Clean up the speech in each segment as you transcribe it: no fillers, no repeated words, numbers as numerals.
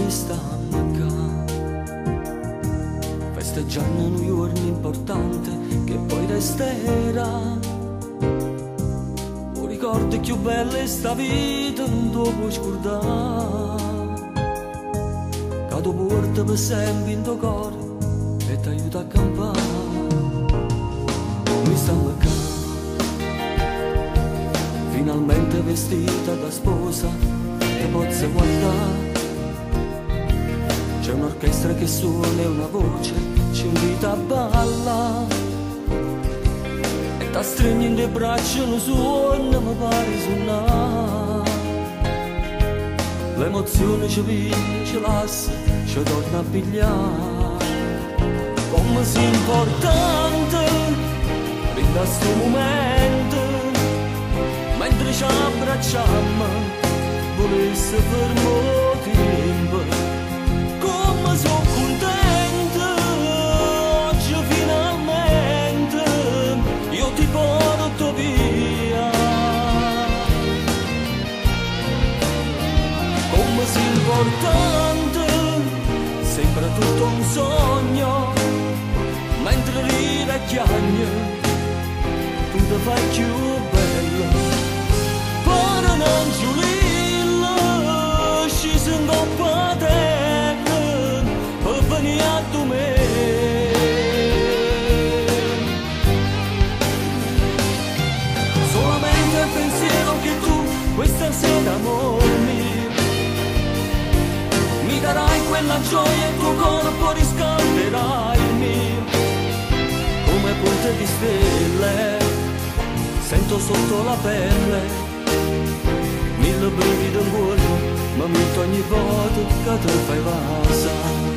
noi stiamo qua, festeggiando un giorno importante che poi resterà. Un ricordo più bello è sta vita, non lo puoi scordare. Che tu porti per sempre in tuo cuore e ti aiuta a campare. Noi stiamo qua, finalmente vestita da sposa, te posso guardare. C'è un'orchestra che suona e una voce ci invita a ballare. E ti stringi in le braccia, non suona, mi pare suonare. L'emozione ci viene, ci lascia, ci torna a pigliare. Come sia importante, rinda sto momento, mentre ci abbracciamo, volesse fermo tempo. Come sono contenta, oggi finalmente io ti porto via. Come sia importante, sembra tutto un sogno, mentre rivecchiagno tu ti fai più bello. Ora non giulillo, ci sono coppa terra per venire a tu me. Solamente il pensiero che tu questa sera, amor mio, mi darai quella gioia e il tuo corpo riscalderai il mio. Come punte di stelle sento sotto la pelle mille brividi in cuore, ma metto ogni volta che te fai passare.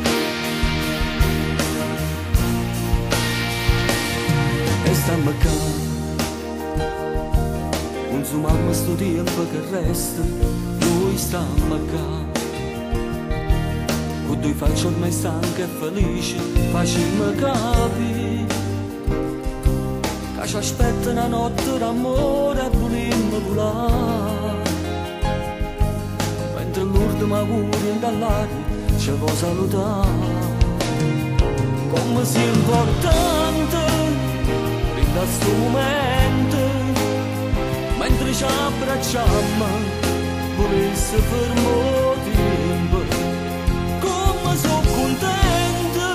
E stiamo qua, consumiamo sto tempo che resta, noi stiamo qua. Con due facce ormai stanche e felici, facciamo capire che ci aspetta una notte d'amore e volimmo volare. Mentre l'ultimo augurio dall'aria ci può salutare. Come sia importante, rinda sto momento, mentre ci abbracciamo, volesse fermo tempo. Come sono contenta,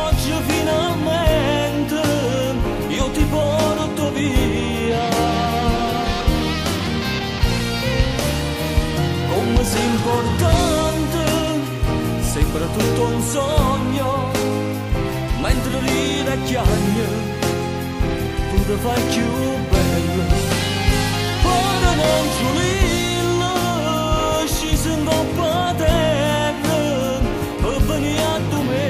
oggi finalmente io ti porto via. Come sia importante, sembra tutto un sogno, mentre rivecchiagno tu ti fai più bello. Ora non giulillo, ci sono coppa terra per venire a tu me.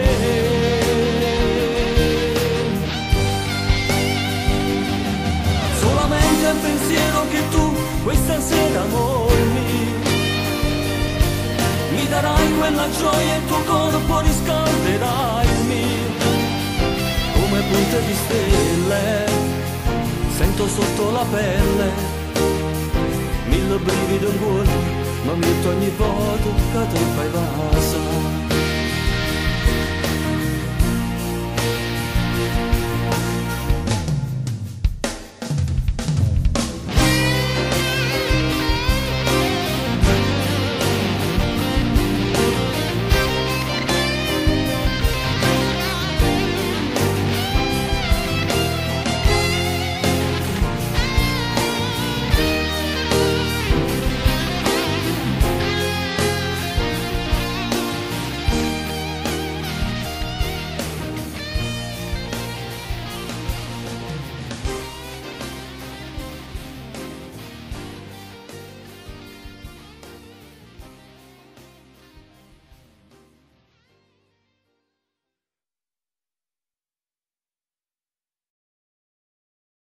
Solamente il pensiero che tu questa sera, amor mio, mi darai quella gioia e il tuo corpo riscalderai il mio. Come punte di stelle sento sotto la pelle mille brividi in cuore, ma metto ogni volta che te fai passare.